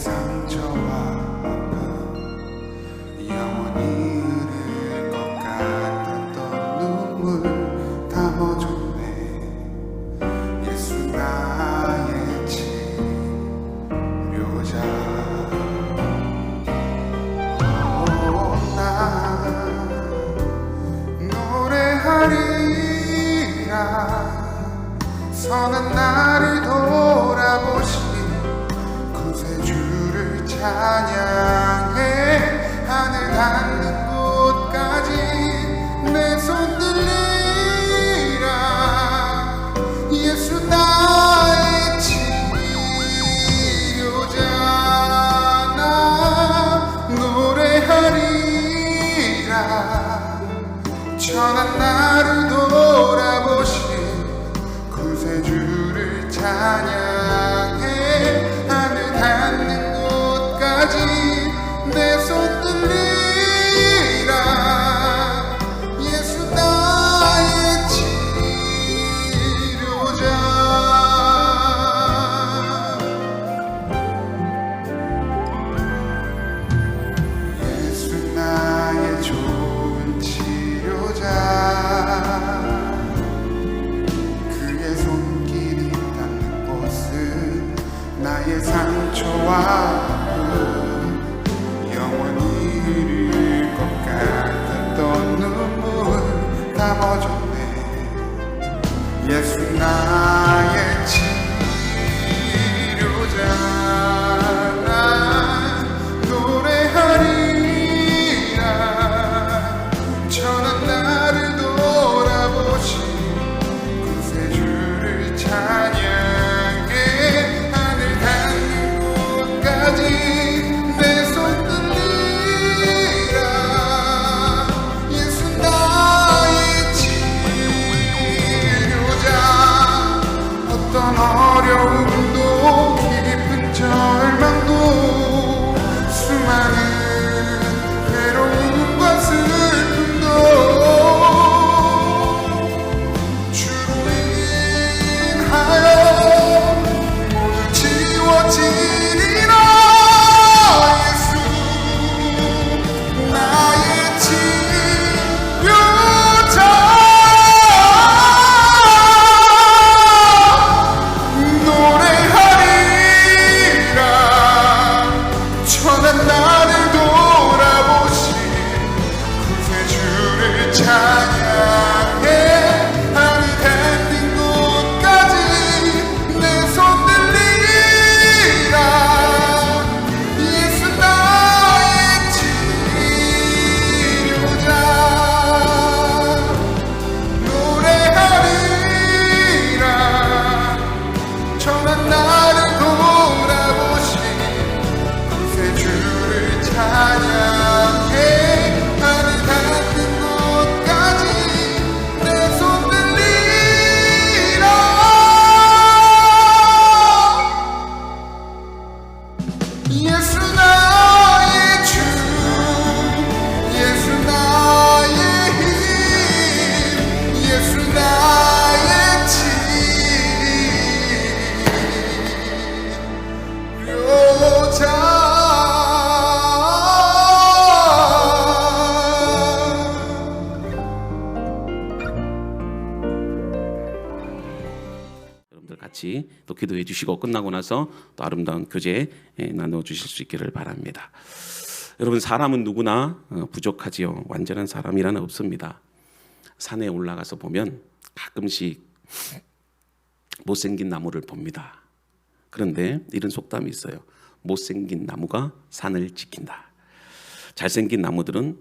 상처와 아픔 영원히 흐를 것 같았던 눈물 담아줬네. 예수 나의 치료자. 나 노래하리라. 선한 나를 돌아보시 구세주를 찬양해. 하늘 닿는 곳까지 내 손 들리라. 예수 나의 치료자. 나 노래하리라. 천한 나를 돌아보시 구세주를 찬양해. 하늘 닿는 곳까지 내 손 들리라. 예수 나의 치료자. 예수 나의 좋은 치료자. 그의 손길이 닿는 곳은 나의 상처와 아픔 영원히 흐를 것 같았던 눈물 담아줬네. 예수 나의 치료자. 난 노래하리라. 천한 나를 돌아보시 구세주를 찬양해. 하늘 닿는 곳까지 내 손 들리라. 예수 나의 치료자. 어떤 어려움도 깊은 절망도 수많은 괴로움과 슬픔도 주로 인하여 모두 지워지리라. 예수 나의 치료자. 노래하리라. 천한 나를 돌아보시 구세주를 찬양해. 하늘 닿는 곳까지 내 손 들리라. 예수 나의 치료자. 노래하리라. 천한 나를 돌아보시 구세주를 찬양해. 하늘 닿는 곳까지 내 손 들리라. 예수 나의 주. 예수 나의 힘. 예수 나의 치료자. 여러분들 같이 또 기도해 주시고 끝나고 나서 또 아름다운 교제 나눠 주실 수 있기를 바랍니다. 여러분, 사람은 누구나 부족하지요. 완전한 사람이라는 없습니다. 산에 올라가서 보면 가끔씩 못생긴 나무를 봅니다. 그런데 이런 속담이 있어요. 못생긴 나무가 산을 지킨다. 잘생긴 나무들은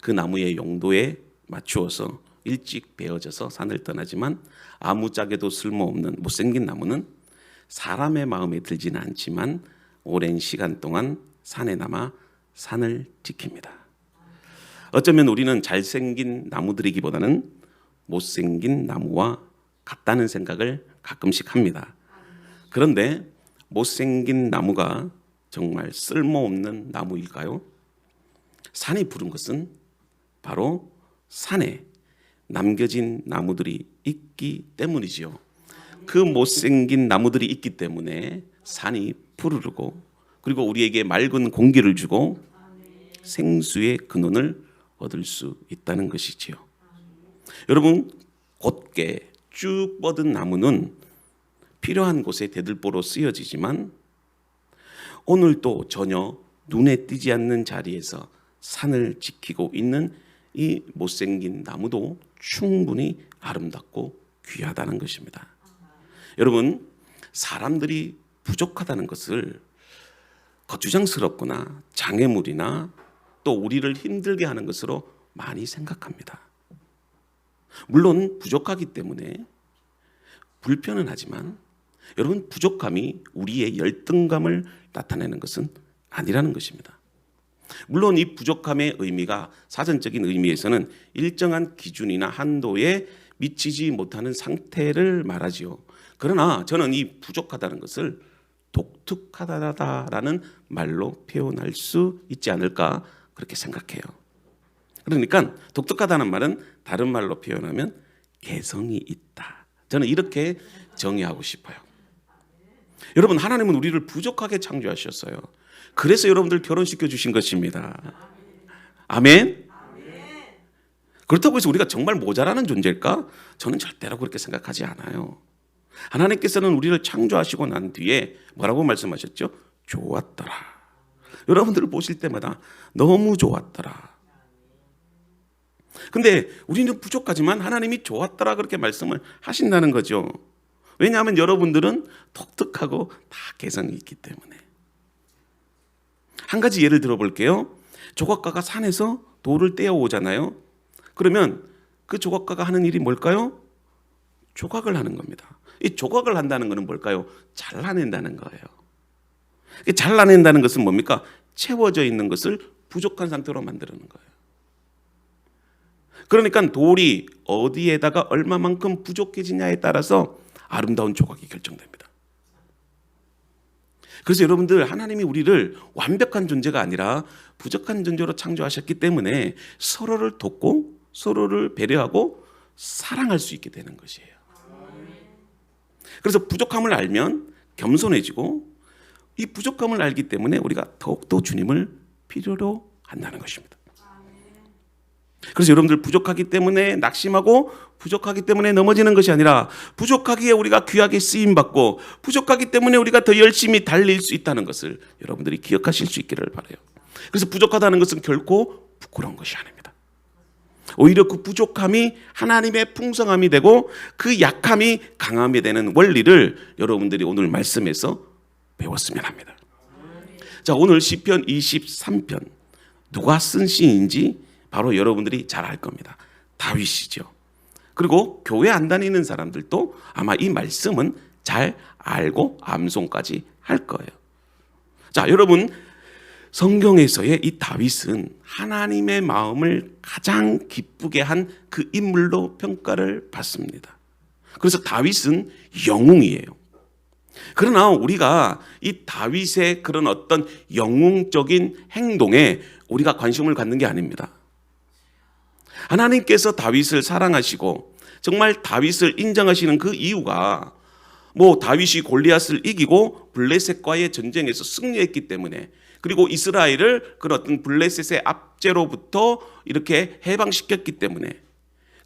그 나무의 용도에 맞추어서 일찍 베어져서 산을 떠나지만 아무짝에도 쓸모없는 못생긴 나무는 사람의 마음에 들지는 않지만 오랜 시간 동안 산에 남아 산을 지킵니다. 어쩌면 우리는 잘생긴 나무들이기보다는 못생긴 나무와 같다는 생각을 가끔씩 합니다. 그런데 못생긴 나무가 정말 쓸모없는 나무일까요? 산이 부른 것은 바로 산에 남겨진 나무들이 있기 때문이지요. 그 못생긴 나무들이 있기 때문에 산이 푸르르고 그리고 우리에게 맑은 공기를 주고 생수의 근원을 얻을 수 있다는 것이지요. 여러분, 곧게 쭉 뻗은 나무는 필요한 곳에 대들보로 쓰여지지만 오늘 또 전혀 눈에 띄지 않는 자리에서 산을 지키고 있는 이 못생긴 나무도 충분히 아름답고 귀하다는 것입니다. 여러분, 사람들이 부족하다는 것을 거추장스럽거나 장애물이나 또 우리를 힘들게 하는 것으로 많이 생각합니다. 물론 부족하기 때문에 불편은 하지만 여러분, 부족함이 우리의 열등감을 나타내는 것은 아니라는 것입니다. 물론 이 부족함의 의미가 사전적인 의미에서는 일정한 기준이나 한도에 미치지 못하는 상태를 말하지요. 그러나 저는 이 부족하다는 것을 독특하다라는 말로 표현할 수 있지 않을까 그렇게 생각해요. 그러니까 독특하다는 말은 다른 말로 표현하면 개성이 있다. 저는 이렇게 정의하고 싶어요. 여러분, 하나님은 우리를 부족하게 창조하셨어요. 그래서 여러분들 결혼시켜 주신 것입니다. 아멘? 그렇다고 해서 우리가 정말 모자라는 존재일까? 저는 절대로 그렇게 생각하지 않아요. 하나님께서는 우리를 창조하시고 난 뒤에 뭐라고 말씀하셨죠? 좋았더라. 여러분들을 보실 때마다 너무 좋았더라. 근데 우리는 부족하지만 하나님이 좋았더라 그렇게 말씀을 하신다는 거죠. 왜냐하면 여러분들은 독특하고 다 개성이 있기 때문에. 한 가지 예를 들어볼게요. 조각가가 산에서 돌을 떼어오잖아요. 그러면 그 조각가가 하는 일이 뭘까요? 조각을 하는 겁니다. 이 조각을 한다는 것은 뭘까요? 잘라낸다는 거예요. 잘라낸다는 것은 뭡니까? 채워져 있는 것을 부족한 상태로 만드는 거예요. 그러니까 돌이 어디에다가 얼마만큼 부족해지냐에 따라서 아름다운 조각이 결정됩니다. 그래서 여러분들, 하나님이 우리를 완벽한 존재가 아니라 부족한 존재로 창조하셨기 때문에 서로를 돕고 서로를 배려하고 사랑할 수 있게 되는 것이에요. 그래서 부족함을 알면 겸손해지고 이 부족함을 알기 때문에 우리가 더욱더 주님을 필요로 한다는 것입니다. 그래서 여러분들, 부족하기 때문에 낙심하고 부족하기 때문에 넘어지는 것이 아니라 부족하기에 우리가 귀하게 쓰임받고 부족하기 때문에 우리가 더 열심히 달릴 수 있다는 것을 여러분들이 기억하실 수 있기를 바라요. 그래서 부족하다는 것은 결코 부끄러운 것이 아닙니다. 오히려 그 부족함이 하나님의 풍성함이 되고 그 약함이 강함이 되는 원리를 여러분들이 오늘 말씀에서 배웠으면 합니다. 자, 오늘 시편 23편 누가 쓴 시인지 바로 여러분들이 잘 알 겁니다. 다윗이죠. 그리고 교회 안 다니는 사람들도 아마 이 말씀은 잘 알고 암송까지 할 거예요. 자, 여러분, 성경에서의 이 다윗은 하나님의 마음을 가장 기쁘게 한 그 인물로 평가를 받습니다. 그래서 다윗은 영웅이에요. 그러나 우리가 이 다윗의 그런 어떤 영웅적인 행동에 우리가 관심을 갖는 게 아닙니다. 하나님께서 다윗을 사랑하시고 정말 다윗을 인정하시는 그 이유가 다윗이 골리앗을 이기고 블레셋과의 전쟁에서 승리했기 때문에, 그리고 이스라엘을 그런 어떤 블레셋의 압제로부터 이렇게 해방시켰기 때문에,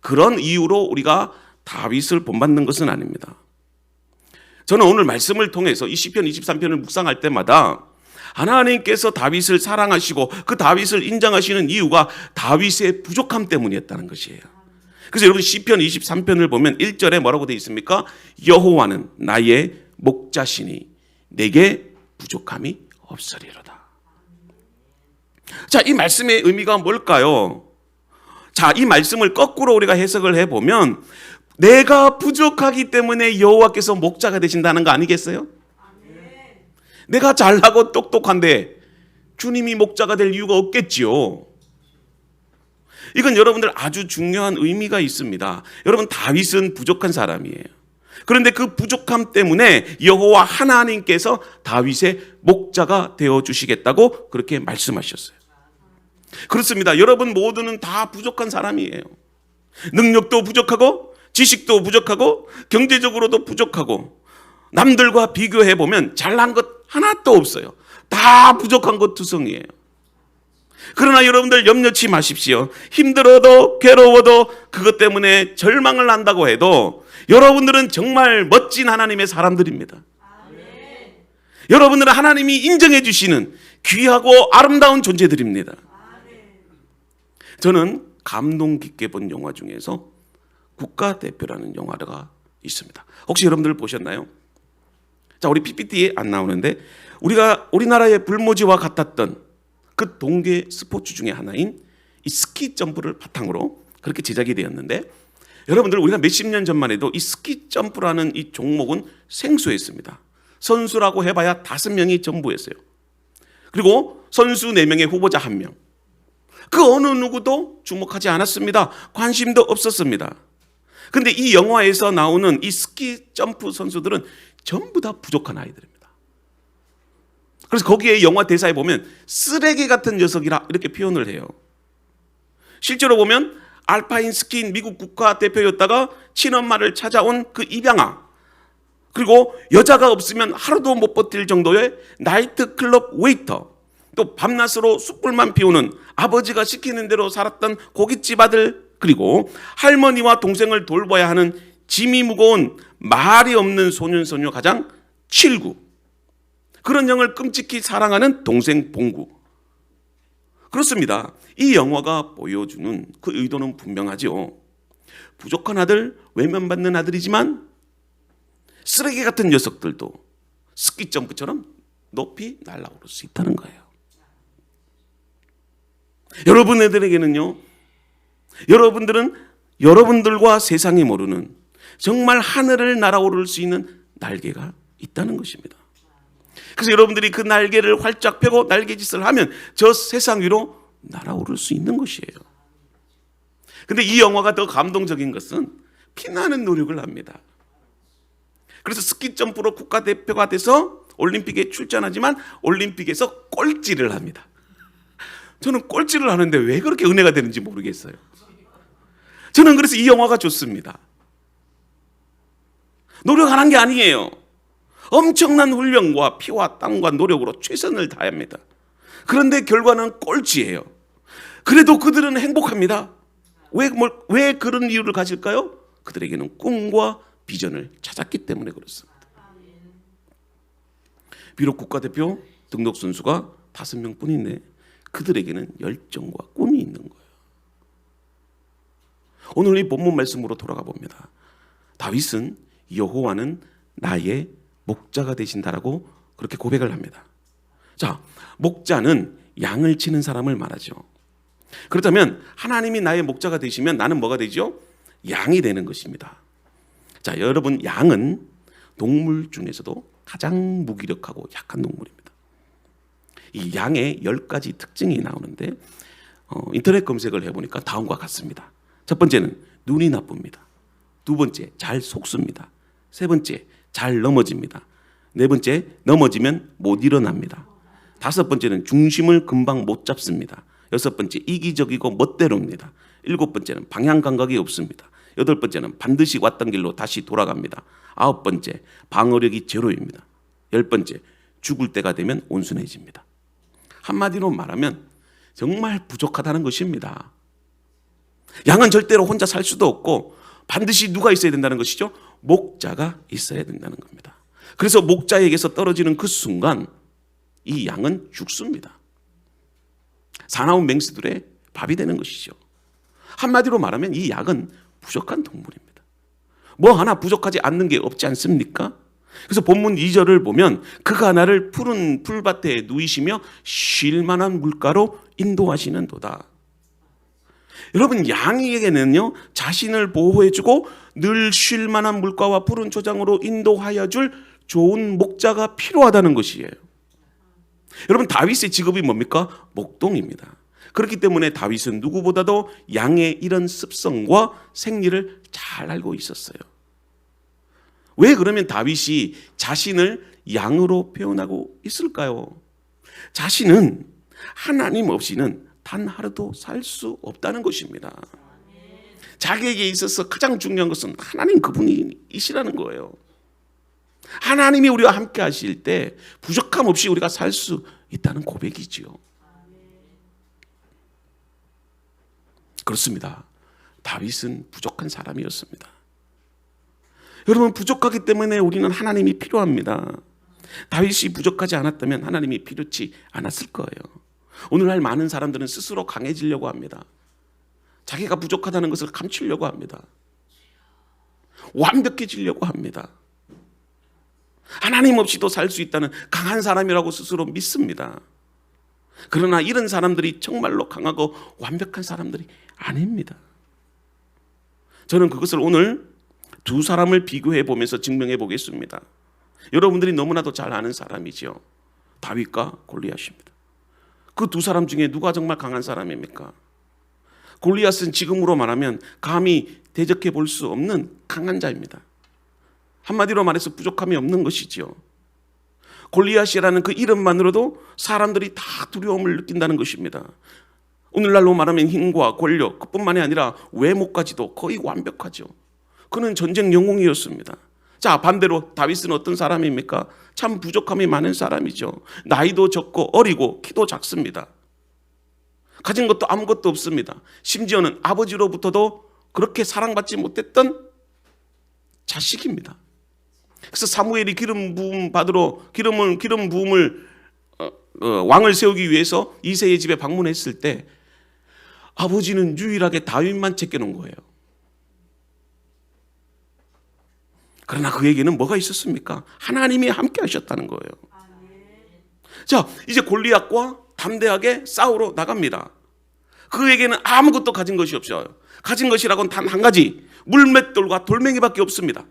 그런 이유로 우리가 다윗을 본받는 것은 아닙니다. 저는 오늘 말씀을 통해서 이 시편 23편을 묵상할 때마다 하나님께서 다윗을 사랑하시고 그 다윗을 인정하시는 이유가 다윗의 부족함 때문이었다는 것이에요. 그래서 여러분, 시편 23편을 보면 1절에 뭐라고 되어 있습니까? 여호와는 나의 목자시니 내게 부족함이 없으리로다. 자, 이 말씀의 의미가 뭘까요? 자, 이 말씀을 거꾸로 우리가 해석을 해보면 내가 부족하기 때문에 여호와께서 목자가 되신다는 거 아니겠어요? 내가 잘나고 똑똑한데 주님이 목자가 될 이유가 없겠지요. 이건 여러분들 아주 중요한 의미가 있습니다. 여러분, 다윗은 부족한 사람이에요. 그런데 그 부족함 때문에 여호와 하나님께서 다윗의 목자가 되어주시겠다고 그렇게 말씀하셨어요. 그렇습니다. 여러분 모두는 다 부족한 사람이에요. 능력도 부족하고 지식도 부족하고 경제적으로도 부족하고 남들과 비교해보면 잘난 것 하나도 없어요. 다 부족한 것 투성이에요. 그러나 여러분들 염려치 마십시오. 힘들어도 괴로워도 그것 때문에 절망을 한다고 해도 여러분들은 정말 멋진 하나님의 사람들입니다. 아멘. 여러분들은 하나님이 인정해 주시는 귀하고 아름다운 존재들입니다. 아멘. 저는 감동 깊게 본 영화 중에서 국가대표라는 영화가 있습니다. 혹시 여러분들 보셨나요? 자, 우리 PPT에 안 나오는데 우리나라의 불모지와 같았던 그 동계 스포츠 중에 하나인 이 스키 점프를 바탕으로 그렇게 제작이 되었는데, 여러분들 우리가 몇십 년 전만 해도 이 스키 점프라는 이 종목은 생소했습니다. 선수라고 해봐야 5명이 전부였어요. 그리고 선수 4명의 후보자 1명. 그 어느 누구도 주목하지 않았습니다. 관심도 없었습니다. 근데 이 영화에서 나오는 이 스키 점프 선수들은 전부 다 부족한 아이들입니다. 그래서 거기에 영화 대사에 보면 쓰레기 같은 녀석이라 이렇게 표현을 해요. 실제로 보면 알파인 스키인 미국 국가대표였다가 친엄마를 찾아온 그 입양아, 그리고 여자가 없으면 하루도 못 버틸 정도의 나이트클럽 웨이터, 또 밤낮으로 숯불만 피우는 아버지가 시키는 대로 살았던 고깃집 아들, 그리고 할머니와 동생을 돌봐야 하는 짐이 무거운 말이 없는 소년소녀 가장 7구, 그런 형을 끔찍히 사랑하는 동생 봉구. 그렇습니다. 이 영화가 보여주는 그 의도는 분명하죠. 부족한 아들, 외면받는 아들이지만 쓰레기 같은 녀석들도 스키 점프처럼 높이 날아오를 수 있다는 거예요. 여러분들에게는요, 여러분들은 여러분들과 세상이 모르는 정말 하늘을 날아오를 수 있는 날개가 있다는 것입니다. 그래서 여러분들이 그 날개를 활짝 펴고 날개짓을 하면 저 세상 위로 날아오를 수 있는 것이에요. 근데 이 영화가 더 감동적인 것은 피나는 노력을 합니다. 그래서 스키 점프로 국가대표가 돼서 올림픽에 출전하지만 올림픽에서 꼴찌를 합니다. 저는 꼴찌를 하는데 왜 그렇게 은혜가 되는지 모르겠어요. 저는 그래서 이 영화가 좋습니다. 노력 안 한 게 아니에요. 엄청난 훈련과 피와 땀과 노력으로 최선을 다합니다. 그런데 결과는 꼴찌예요. 그래도 그들은 행복합니다. 왜 그런 이유를 가질까요? 그들에게는 꿈과 비전을 찾았기 때문에 그렇습니다. 비록 국가대표 등록 선수가 5명 뿐인데 그들에게는 열정과 꿈이 있는 거예요. 오늘 이 본문 말씀으로 돌아가 봅니다. 다윗은 여호와는 나의 목자가 되신다라고 그렇게 고백을 합니다. 자, 목자는 양을 치는 사람을 말하죠. 그렇다면 하나님이 나의 목자가 되시면 나는 뭐가 되죠? 양이 되는 것입니다. 자, 여러분, 양은 동물 중에서도 가장 무기력하고 약한 동물입니다. 이 양의 10가지 특징이 나오는데 인터넷 검색을 해보니까 다음과 같습니다. 첫 번째는 눈이 나쁩니다. 두 번째, 잘 속습니다. 세 번째, 잘 넘어집니다. 네 번째, 넘어지면 못 일어납니다. 다섯 번째는 중심을 금방 못 잡습니다. 여섯 번째, 이기적이고 멋대로입니다. 일곱 번째는 방향 감각이 없습니다. 여덟 번째는 반드시 왔던 길로 다시 돌아갑니다. 아홉 번째, 방어력이 제로입니다. 열 번째, 죽을 때가 되면 온순해집니다. 한마디로 말하면 정말 부족하다는 것입니다. 양은 절대로 혼자 살 수도 없고 반드시 누가 있어야 된다는 것이죠? 목자가 있어야 된다는 겁니다. 그래서 목자에게서 떨어지는 그 순간 이 양은 죽습니다. 사나운 맹수들의 밥이 되는 것이죠. 한마디로 말하면 이 양은 부족한 동물입니다. 뭐 하나 부족하지 않는 게 없지 않습니까? 그래서 본문 2절을 보면 그가 나를 푸른 풀밭에 누이시며 쉴 만한 물가로 인도하시는 도다. 여러분, 양에게는요 자신을 보호해주고 늘 쉴 만한 물가와 푸른 초장으로 인도하여 줄 좋은 목자가 필요하다는 것이에요. 여러분, 다윗의 직업이 뭡니까? 목동입니다. 그렇기 때문에 다윗은 누구보다도 양의 이런 습성과 생리를 잘 알고 있었어요. 왜 그러면 다윗이 자신을 양으로 표현하고 있을까요? 자신은 하나님 없이는 단 하루도 살 수 없다는 것입니다. 자기에게 있어서 가장 중요한 것은 하나님 그분이시라는 거예요. 하나님이 우리와 함께 하실 때 부족함 없이 우리가 살 수 있다는 고백이지요. 그렇습니다. 다윗은 부족한 사람이었습니다. 여러분, 부족하기 때문에 우리는 하나님이 필요합니다. 다윗이 부족하지 않았다면 하나님이 필요치 않았을 거예요. 오늘날 많은 사람들은 스스로 강해지려고 합니다. 자기가 부족하다는 것을 감추려고 합니다. 완벽해지려고 합니다. 하나님 없이도 살 수 있다는 강한 사람이라고 스스로 믿습니다. 그러나 이런 사람들이 정말로 강하고 완벽한 사람들이 아닙니다. 저는 그것을 오늘 두 사람을 비교해 보면서 증명해 보겠습니다. 여러분들이 너무나도 잘 아는 사람이지요. 다윗과 골리앗입니다. 그 두 사람 중에 누가 정말 강한 사람입니까? 골리앗은 지금으로 말하면 감히 대적해 볼 수 없는 강한 자입니다. 한마디로 말해서 부족함이 없는 것이지요. 골리앗이라는 그 이름만으로도 사람들이 다 두려움을 느낀다는 것입니다. 오늘날로 말하면 힘과 권력, 그뿐만이 아니라 외모까지도 거의 완벽하죠. 그는 전쟁 영웅이었습니다. 자, 반대로 다윗은 어떤 사람입니까? 참 부족함이 많은 사람이죠. 나이도 적고 어리고 키도 작습니다. 가진 것도 아무것도 없습니다. 심지어는 아버지로부터도 그렇게 사랑받지 못했던 자식입니다. 그래서 사무엘이 기름 부음을 왕을 세우기 위해서 이새의 집에 방문했을 때 아버지는 유일하게 다윗만 제껴놓은 거예요. 그러나 그에게는 뭐가 있었습니까? 하나님이 함께 하셨다는 거예요. 자, 이제 골리앗과 담대하게 싸우러 나갑니다. 그에게는 아무것도 가진 것이 없어요. 가진 것이라고는 단 한 가지, 물맷돌과 돌멩이밖에 없습니다.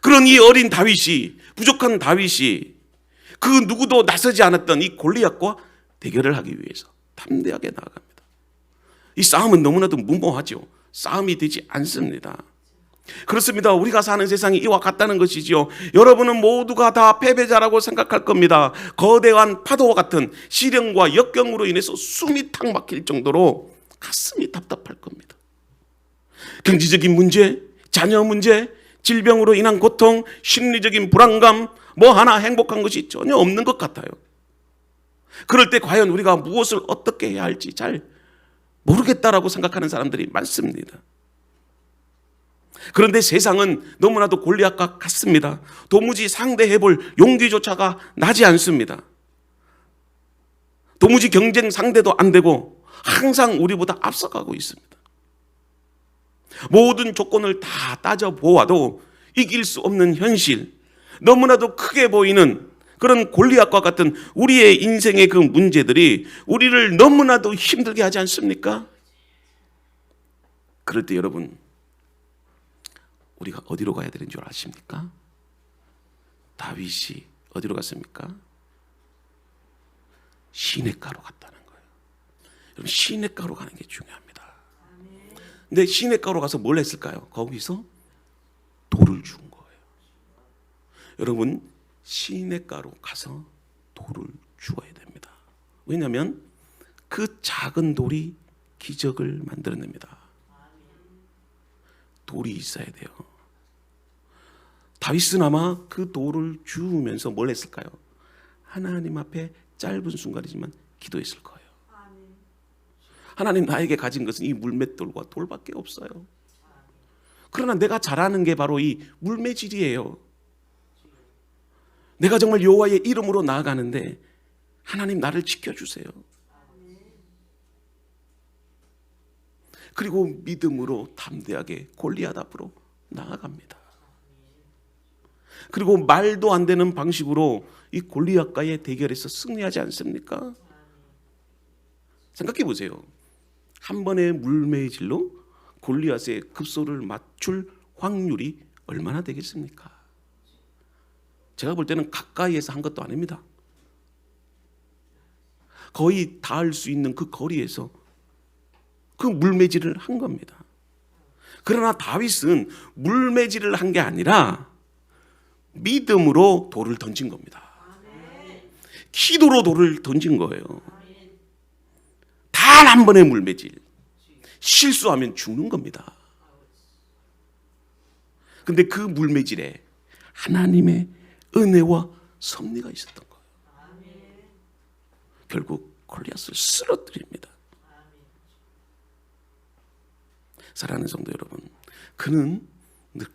그런 이 어린 다윗이, 부족한 다윗이 그 누구도 나서지 않았던 이 골리앗과 대결을 하기 위해서 담대하게 나아갑니다. 이 싸움은 너무나도 무모하죠. 싸움이 되지 않습니다. 그렇습니다. 우리가 사는 세상이 이와 같다는 것이지요. 여러분은 모두가 다 패배자라고 생각할 겁니다. 거대한 파도와 같은 시련과 역경으로 인해서 숨이 탁 막힐 정도로 가슴이 답답할 겁니다. 경제적인 문제, 자녀 문제, 질병으로 인한 고통, 심리적인 불안감, 뭐 하나 행복한 것이 전혀 없는 것 같아요. 그럴 때 과연 우리가 무엇을 어떻게 해야 할지 잘 모르겠다라고 생각하는 사람들이 많습니다. 그런데 세상은 너무나도 골리앗과 같습니다. 도무지 상대해볼 용기조차가 나지 않습니다. 도무지 경쟁 상대도 안 되고 항상 우리보다 앞서가고 있습니다. 모든 조건을 다 따져보아도 이길 수 없는 현실, 너무나도 크게 보이는 그런 골리앗과 같은 우리의 인생의 그 문제들이 우리를 너무나도 힘들게 하지 않습니까? 그럴 때 여러분, 우리가 어디로 가야 되는 줄 아십니까? 다윗이 어디로 갔습니까? 시냇가로 갔다는 거예요. 여러분, 시냇가로 가는 게 중요합니다. 근데 시냇가로 가서 뭘 했을까요? 거기서 돌을 주운 거예요. 여러분, 시냇가로 가서 돌을 주어야 됩니다. 왜냐하면 그 작은 돌이 기적을 만들어냅니다. 돌이 있어야 돼요. 다윗은 아마 그 돌을 주우면서 뭘 했을까요? 하나님 앞에 짧은 순간이지만 기도했을 거예요. 하나님, 나에게 가진 것은 이 물맷돌과 돌밖에 없어요. 그러나 내가 잘하는 게 바로 이 물매질이에요. 내가 정말 여호와의 이름으로 나아가는데 하나님, 나를 지켜주세요. 그리고 믿음으로 담대하게 골리앗 앞으로 나아갑니다. 그리고 말도 안 되는 방식으로 이 골리앗과의 대결에서 승리하지 않습니까? 생각해 보세요. 한 번의 물매질로 골리앗의 급소를 맞출 확률이 얼마나 되겠습니까? 제가 볼 때는 가까이에서 한 것도 아닙니다. 거의 닿을 수 있는 그 거리에서 그 물매질을 한 겁니다. 그러나 다윗은 물매질을 한 게 아니라 믿음으로 돌을 던진 겁니다. 기도로 돌을 던진 거예요. 단 한 번의 물매질, 실수하면 죽는 겁니다. 근데 그 물매질에 하나님의 은혜와 섭리가 있었던 거예요. 결국 골리앗을 쓰러뜨립니다. 사랑하는 성도 여러분, 그는 늘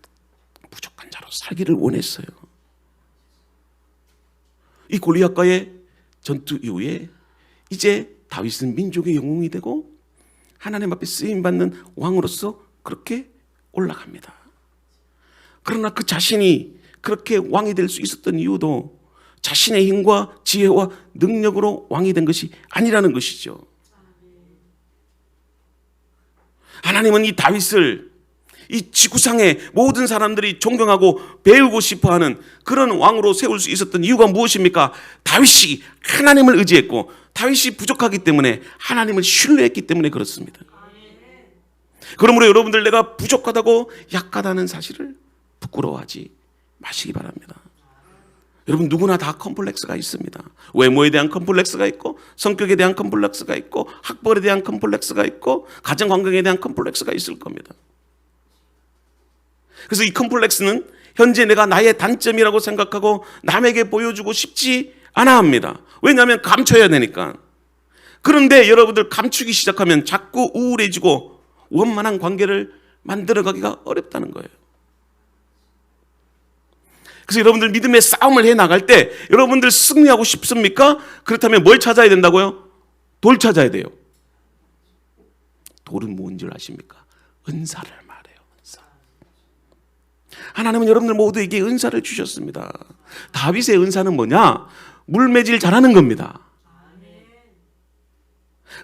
부족한 자로 살기를 원했어요. 이 골리앗과의 전투 이후에 이제 다윗은 민족의 영웅이 되고 하나님 앞에 쓰임받는 왕으로서 그렇게 올라갑니다. 그러나 그 자신이 그렇게 왕이 될 수 있었던 이유도 자신의 힘과 지혜와 능력으로 왕이 된 것이 아니라는 것이죠. 하나님은 이 다윗을 이 지구상의 모든 사람들이 존경하고 배우고 싶어하는 그런 왕으로 세울 수 있었던 이유가 무엇입니까? 다윗이 하나님을 의지했고 다윗이 부족하기 때문에 하나님을 신뢰했기 때문에 그렇습니다. 그러므로 여러분들, 내가 부족하다고 약하다는 사실을 부끄러워하지 마시기 바랍니다. 여러분, 누구나 다 컴플렉스가 있습니다. 외모에 대한 컴플렉스가 있고, 성격에 대한 컴플렉스가 있고, 학벌에 대한 컴플렉스가 있고, 가정 환경에 대한 컴플렉스가 있을 겁니다. 그래서 이 컴플렉스는 현재 내가 나의 단점이라고 생각하고 남에게 보여주고 싶지 않아 합니다. 왜냐하면 감춰야 되니까. 그런데 여러분들, 감추기 시작하면 자꾸 우울해지고 원만한 관계를 만들어가기가 어렵다는 거예요. 그래서 여러분들, 믿음의 싸움을 해나갈 때 여러분들 승리하고 싶습니까? 그렇다면 뭘 찾아야 된다고요? 돌 찾아야 돼요. 돌은 뭔 줄 아십니까? 은사를 말해요. 은사. 하나님은 여러분들 모두에게 은사를 주셨습니다. 다윗의 은사는 뭐냐? 물매질 잘하는 겁니다.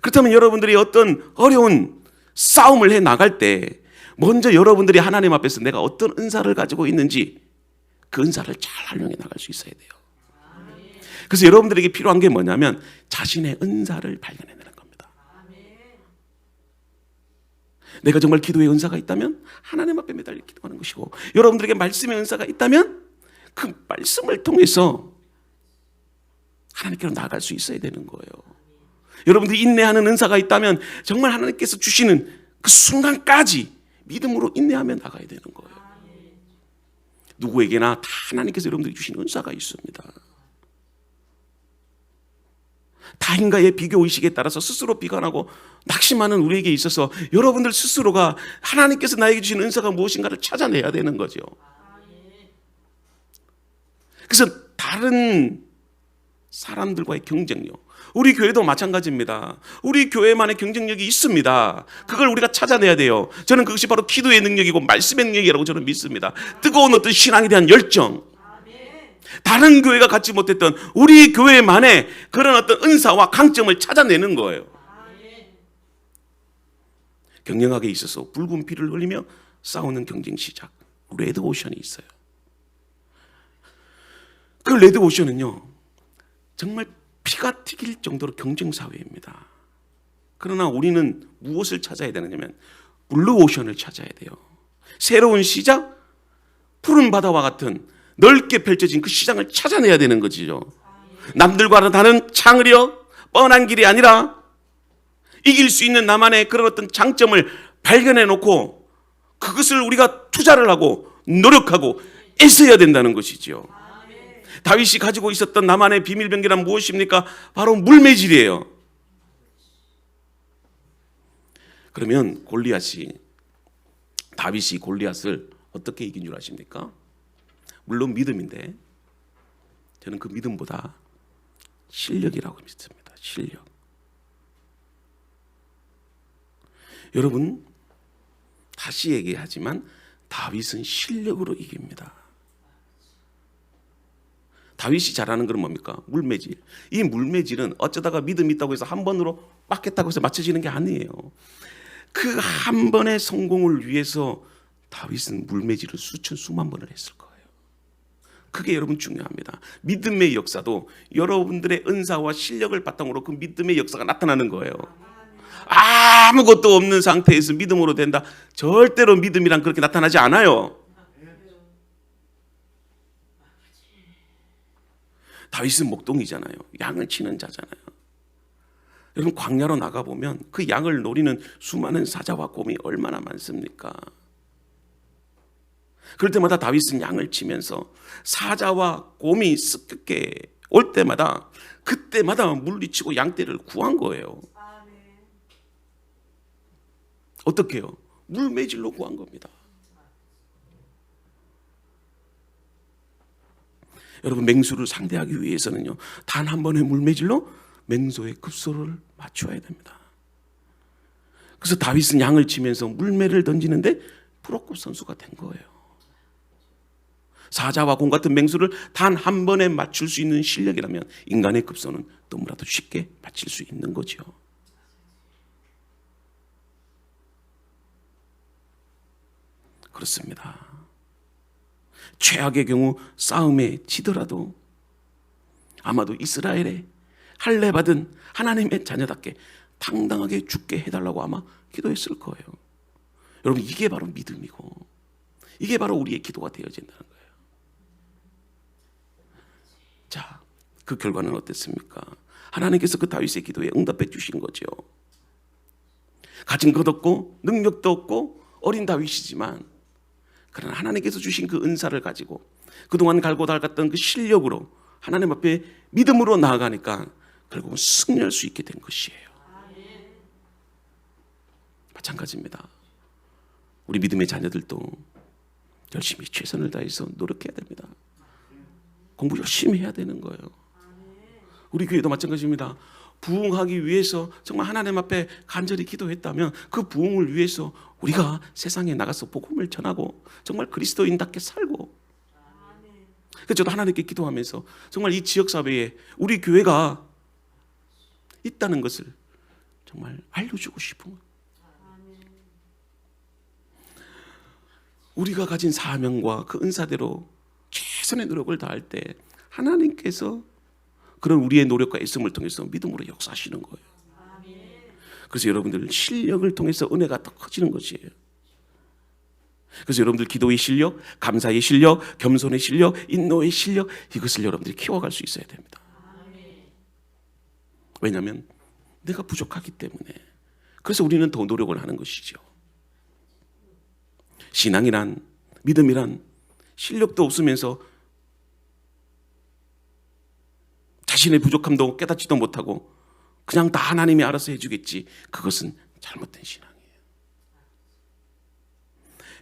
그렇다면 여러분들이 어떤 어려운 싸움을 해나갈 때 먼저 여러분들이 하나님 앞에서 내가 어떤 은사를 가지고 있는지 그 은사를 잘 활용해 나갈 수 있어야 돼요. 그래서 여러분들에게 필요한 게 뭐냐면 자신의 은사를 발견해내는 겁니다. 내가 정말 기도의 은사가 있다면 하나님 앞에 매달려 기도하는 것이고, 여러분들에게 말씀의 은사가 있다면 그 말씀을 통해서 하나님께로 나아갈 수 있어야 되는 거예요. 여러분들이 인내하는 은사가 있다면 정말 하나님께서 주시는 그 순간까지 믿음으로 인내하며 나가야 되는 거예요. 누구에게나 다 하나님께서 여러분들이 주신 은사가 있습니다. 타인과의 비교의식에 따라서 스스로 비관하고 낙심하는 우리에게 있어서 여러분들 스스로가 하나님께서 나에게 주신 은사가 무엇인가를 찾아내야 되는 거죠. 그래서 다른 사람들과의 경쟁력, 우리 교회도 마찬가지입니다. 우리 교회만의 경쟁력이 있습니다. 그걸 우리가 찾아내야 돼요. 저는 그것이 바로 기도의 능력이고 말씀의 능력이라고 저는 믿습니다. 뜨거운 어떤 신앙에 대한 열정, 다른 교회가 갖지 못했던 우리 교회만의 그런 어떤 은사와 강점을 찾아내는 거예요. 경영학에 있어서 붉은 피를 흘리며 싸우는 경쟁 시작, 레드오션이 있어요. 그 레드오션은요, 정말 피가 튀길 정도로 경쟁 사회입니다. 그러나 우리는 무엇을 찾아야 되느냐면 블루오션을 찾아야 돼요. 새로운 시작, 푸른 바다와 같은 넓게 펼쳐진 그 시장을 찾아내야 되는 거지요. 남들과는 다른 창의력, 뻔한 길이 아니라 이길 수 있는 나만의 그런 어떤 장점을 발견해 놓고 그것을 우리가 투자를 하고 노력하고 애써야 된다는 것이지요. 다윗이 가지고 있었던 나만의 비밀병기란 무엇입니까? 바로 물매질이에요. 그러면 다윗이 골리앗을 어떻게 이긴 줄 아십니까? 물론 믿음인데 저는 그 믿음보다 실력이라고 믿습니다. 실력. 여러분, 다시 얘기하지만 다윗은 실력으로 이깁니다. 다윗이 잘하는 건 뭡니까? 물매질. 이 물매질은 어쩌다가 믿음이 있다고 해서 한 번으로 빡 했다고 해서 맞춰지는 게 아니에요. 그 한 번의 성공을 위해서 다윗은 물매질을 수만 번을 했을 거예요. 그게 여러분 중요합니다. 믿음의 역사도 여러분들의 은사와 실력을 바탕으로 그 믿음의 역사가 나타나는 거예요. 아무것도 없는 상태에서 믿음으로 된다. 절대로 믿음이란 그렇게 나타나지 않아요. 다윗은 목동이잖아요. 양을 치는 자잖아요. 여러분, 광야로 나가보면 그 양을 노리는 수많은 사자와 곰이 얼마나 많습니까? 그럴 때마다 다윗은 양을 치면서 사자와 곰이 습격해 올 때마다 그때마다 물리치고 양떼를 구한 거예요. 어떻게 해요? 물매질로 구한 겁니다. 여러분, 맹수를 상대하기 위해서는요, 단 한 번의 물매질로 맹수의 급소를 맞춰야 됩니다. 그래서 다윗은 양을 치면서 물매를 던지는데 프로급 선수가 된 거예요. 사자와 곰 같은 맹수를 단 한 번에 맞출 수 있는 실력이라면 인간의 급소는 너무나도 쉽게 맞출 수 있는 거죠. 그렇습니다. 최악의 경우 싸움에 지더라도 아마도 이스라엘에 할례 받은 하나님의 자녀답게 당당하게 죽게 해달라고 아마 기도했을 거예요. 여러분, 이게 바로 믿음이고 이게 바로 우리의 기도가 되어진다는 거예요. 자, 그 결과는 어땠습니까? 하나님께서 그 다윗의 기도에 응답해 주신 거죠. 가진 것 없고 능력도 없고 어린 다윗이지만 그러나 하나님께서 주신 그 은사를 가지고 그동안 갈고 닦았던 그 실력으로 하나님 앞에 믿음으로 나아가니까 결국은 승리할 수 있게 된 것이에요. 마찬가지입니다. 우리 믿음의 자녀들도 열심히 최선을 다해서 노력해야 됩니다. 공부 열심히 해야 되는 거예요. 우리 교회도 마찬가지입니다. 부흥하기 위해서 정말 하나님 앞에 간절히 기도했다면 그 부흥을 위해서 우리가 세상에 나가서 복음을 전하고 정말 그리스도인답게 살고, 그래서 저도 하나님께 기도하면서 정말 이 지역사회에 우리 교회가 있다는 것을 정말 알려주고 싶은 거예요. 우리가 가진 사명과 그 은사대로 최선의 노력을 다할 때 하나님께서 그런 우리의 노력과 애씀을 통해서 믿음으로 역사하시는 거예요. 그래서 여러분들 실력을 통해서 은혜가 더 커지는 것이에요. 그래서 여러분들 기도의 실력, 감사의 실력, 겸손의 실력, 인노의 실력, 이것을 여러분들이 키워갈 수 있어야 됩니다. 왜냐하면 내가 부족하기 때문에. 그래서 우리는 더 노력을 하는 것이죠. 신앙이란, 믿음이란 실력도 없으면서 자신의 부족함도 깨닫지도 못하고 그냥 다 하나님이 알아서 해주겠지, 그것은 잘못된 신앙이에요.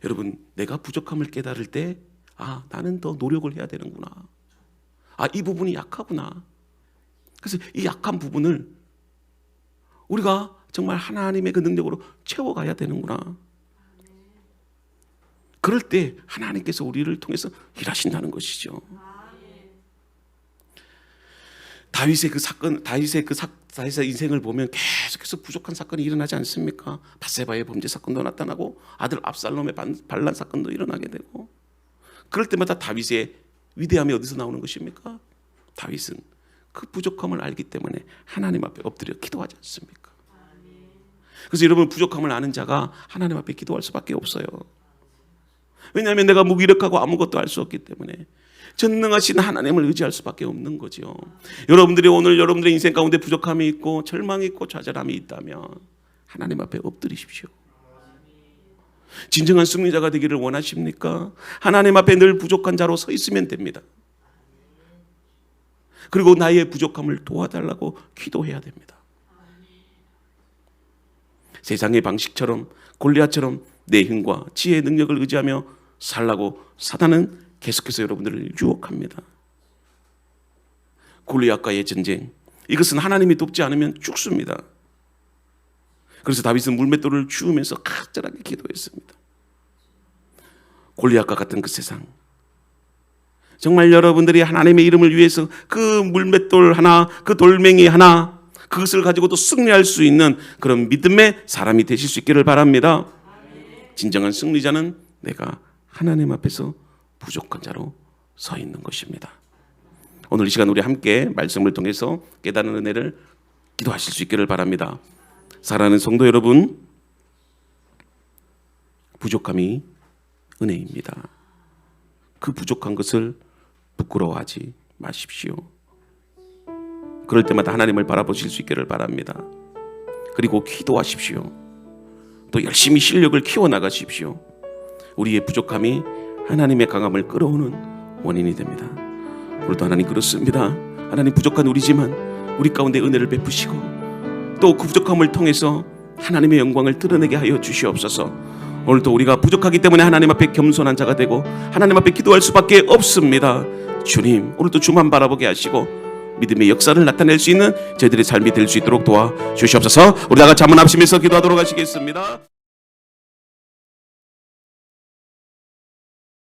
여러분, 내가 부족함을 깨달을 때 나는 더 노력을 해야 되는구나, 이 부분이 약하구나. 그래서 이 약한 부분을 우리가 정말 하나님의 그 능력으로 채워가야 되는구나. 그럴 때 하나님께서 우리를 통해서 일하신다는 것이죠. 다윗의 인생을 보면 계속해서 부족한 사건이 일어나지 않습니까? 밧세바의 범죄 사건도 나타나고 아들 압살롬의 반란 사건도 일어나게 되고, 그럴 때마다 다윗의 위대함이 어디서 나오는 것입니까? 다윗은 그 부족함을 알기 때문에 하나님 앞에 엎드려 기도하지 않습니까? 그래서 여러분, 부족함을 아는 자가 하나님 앞에 기도할 수밖에 없어요. 왜냐하면 내가 무기력하고 아무것도 할 수 없기 때문에 전능하신 하나님을 의지할 수밖에 없는 거죠. 여러분들이 오늘 여러분들의 인생 가운데 부족함이 있고 절망이 있고 좌절함이 있다면 하나님 앞에 엎드리십시오. 진정한 승리자가 되기를 원하십니까? 하나님 앞에 늘 부족한 자로 서 있으면 됩니다. 그리고 나의 부족함을 도와달라고 기도해야 됩니다. 세상의 방식처럼 골리앗처럼 내 힘과 지혜의 능력을 의지하며 살라고 사단은 계속해서 여러분들을 유혹합니다. 골리앗과의 전쟁, 이것은 하나님이 돕지 않으면 죽습니다. 그래서 다윗은 물맷돌을 주우면서 간절하게 기도했습니다. 골리앗과 같은 그 세상, 정말 여러분들이 하나님의 이름을 위해서 그 물맷돌 하나, 그 돌멩이 하나, 그것을 가지고도 승리할 수 있는 그런 믿음의 사람이 되실 수 있기를 바랍니다. 진정한 승리자는 내가 하나님 앞에서 부족한 자로 서 있는 것입니다. 오늘 이 시간 우리 함께 말씀을 통해서 깨닫는 은혜를 기도하실 수 있기를 바랍니다. 사랑하는 성도 여러분, 부족함이 은혜입니다. 그 부족한 것을 부끄러워하지 마십시오. 그럴 때마다 하나님을 바라보실 수 있기를 바랍니다. 그리고 기도하십시오. 또 열심히 실력을 키워나가십시오. 우리의 부족함이 하나님의 강함을 끌어오는 원인이 됩니다. 오늘도 하나님 그렇습니다. 하나님 부족한 우리지만 우리 가운데 은혜를 베푸시고 또 그 부족함을 통해서 하나님의 영광을 드러내게 하여 주시옵소서. 오늘도 우리가 부족하기 때문에 하나님 앞에 겸손한 자가 되고 하나님 앞에 기도할 수밖에 없습니다. 주님, 오늘도 주만 바라보게 하시고 믿음의 역사를 나타낼 수 있는 저희들의 삶이 될 수 있도록 도와주시옵소서. 우리 다 같이 한번 합심해서 기도하도록 하시겠습니다.